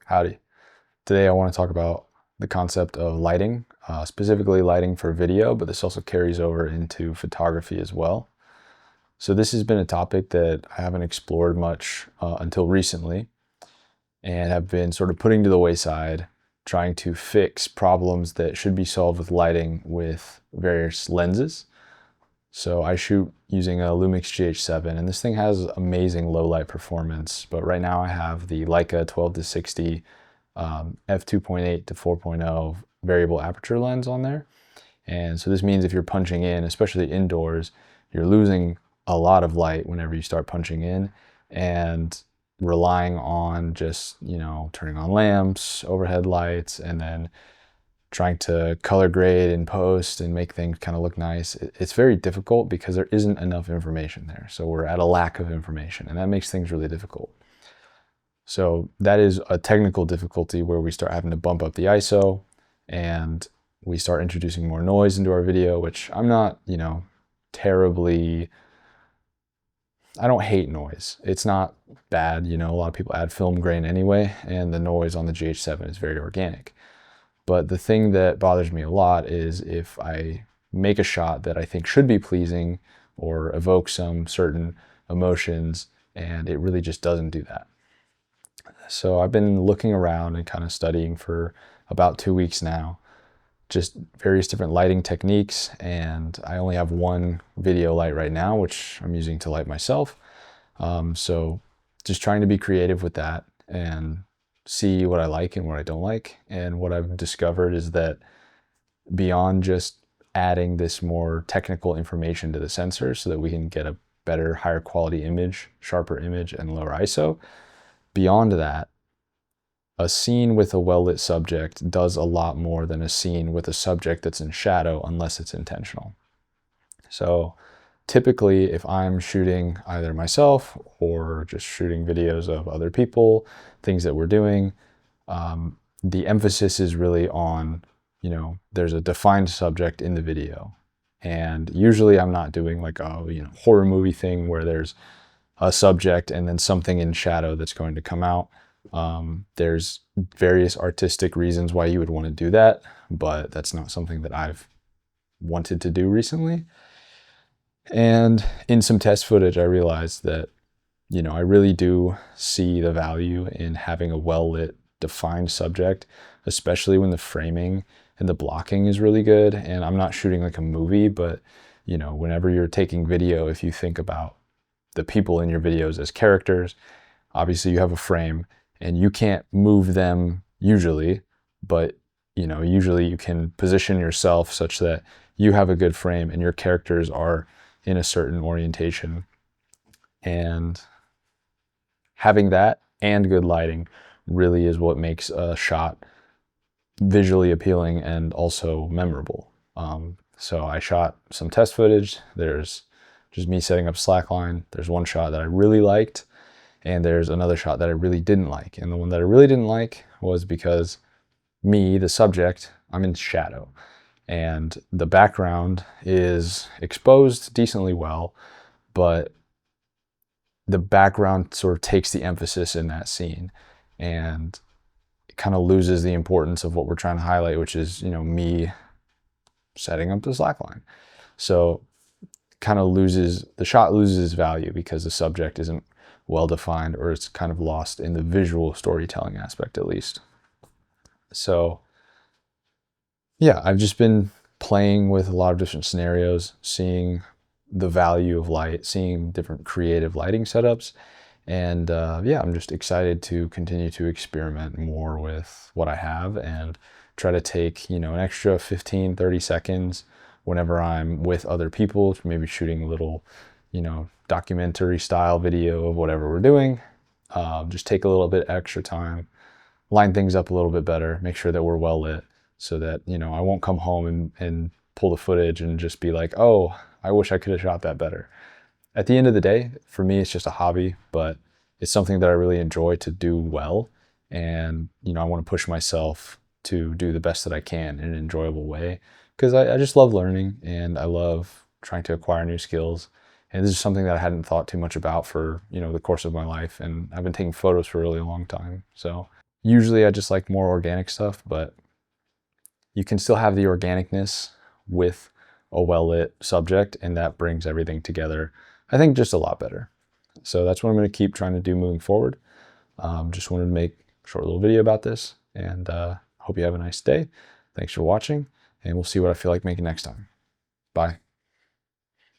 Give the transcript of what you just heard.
Howdy. Today I want to talk about the concept of lighting, specifically lighting for video, but this also carries over into photography as well. So this has been a topic that I haven't explored much until recently, and have been sort of putting to the wayside, trying to fix problems that should be solved with lighting with various lenses. So I shoot using a Lumix GH7, and this thing has amazing low light performance, but right now I have the Leica 12-60 f2.8 to 4.0 variable aperture lens on there. And so this means if you're punching in, especially indoors, you're losing a lot of light whenever you start punching in, and relying on just, turning on lamps, overhead lights, and then trying to color grade and post and make things kind of look nice. It's very difficult because there isn't enough information there. So we're at a lack of information, and that makes things really difficult. So that is a technical difficulty where we start having to bump up the ISO, and we start introducing more noise into our video, which I'm not, terribly, I don't hate noise. It's not bad. A lot of people add film grain anyway, and the noise on the GH7 is very organic. But the thing that bothers me a lot is if I make a shot that I think should be pleasing or evoke some certain emotions, and it really just doesn't do that. So I've been looking around and kind of studying for about 2 weeks now, just various different lighting techniques, and I only have one video light right now, which I'm using to light myself. So just trying to be creative with that and see what I like and what I don't like. And what I've discovered is that beyond just adding this more technical information to the sensor so that we can get a better, higher quality image, sharper image, and lower ISO, beyond that, a scene with a well-lit subject does a lot more than a scene with a subject that's in shadow unless it's intentional. So typically, if I'm shooting either myself or just shooting videos of other people, things that we're doing, the emphasis is really on, there's a defined subject in the video. And usually I'm not doing like a, horror movie thing where there's a subject and then something in shadow that's going to come out. There's various artistic reasons why you would want to do that, but that's not something that I've wanted to do recently. And in some test footage, I realized that, I really do see the value in having a well-lit, defined subject, especially when the framing and the blocking is really good. And I'm not shooting like a movie, but, whenever you're taking video, if you think about the people in your videos as characters, obviously you have a frame and you can't move them usually, but, usually you can position yourself such that you have a good frame and your characters are in a certain orientation. And having that and good lighting really is what makes a shot visually appealing and also memorable. So I shot some test footage. There's just me setting up slackline. There's one shot that I really liked, and there's another shot that I really didn't like. And the one that I really didn't like was because me, the subject, I'm in shadow, and the background is exposed decently well, but the background sort of takes the emphasis in that scene, and it kind of loses the importance of what we're trying to highlight, which is, me setting up the slackline. So the shot loses value because the subject isn't well defined, or it's kind of lost in the visual storytelling aspect, at least. So yeah, I've just been playing with a lot of different scenarios, seeing the value of light, seeing different creative lighting setups. And yeah, I'm just excited to continue to experiment more with what I have and try to take, an extra 15, 30 seconds whenever I'm with other people, maybe shooting a little, documentary style video of whatever we're doing. Just take a little bit extra time, line things up a little bit better, make sure that we're well lit, so that, I won't come home and pull the footage and just be like, oh, I wish I could have shot that better. At the end of the day, for me, it's just a hobby, but it's something that I really enjoy to do well. And, I want to push myself to do the best that I can in an enjoyable way, because I just love learning and I love trying to acquire new skills. And this is something that I hadn't thought too much about for, the course of my life. And I've been taking photos for a really long time. So Usually I just like more organic stuff, but you can still have the organicness with a well-lit subject, and that brings everything together, I think, just a lot better. So that's what I'm going to keep trying to do moving forward. Just wanted to make a short little video about this, and hope you have a nice day. Thanks for watching, and we'll see what I feel like making next time. Bye.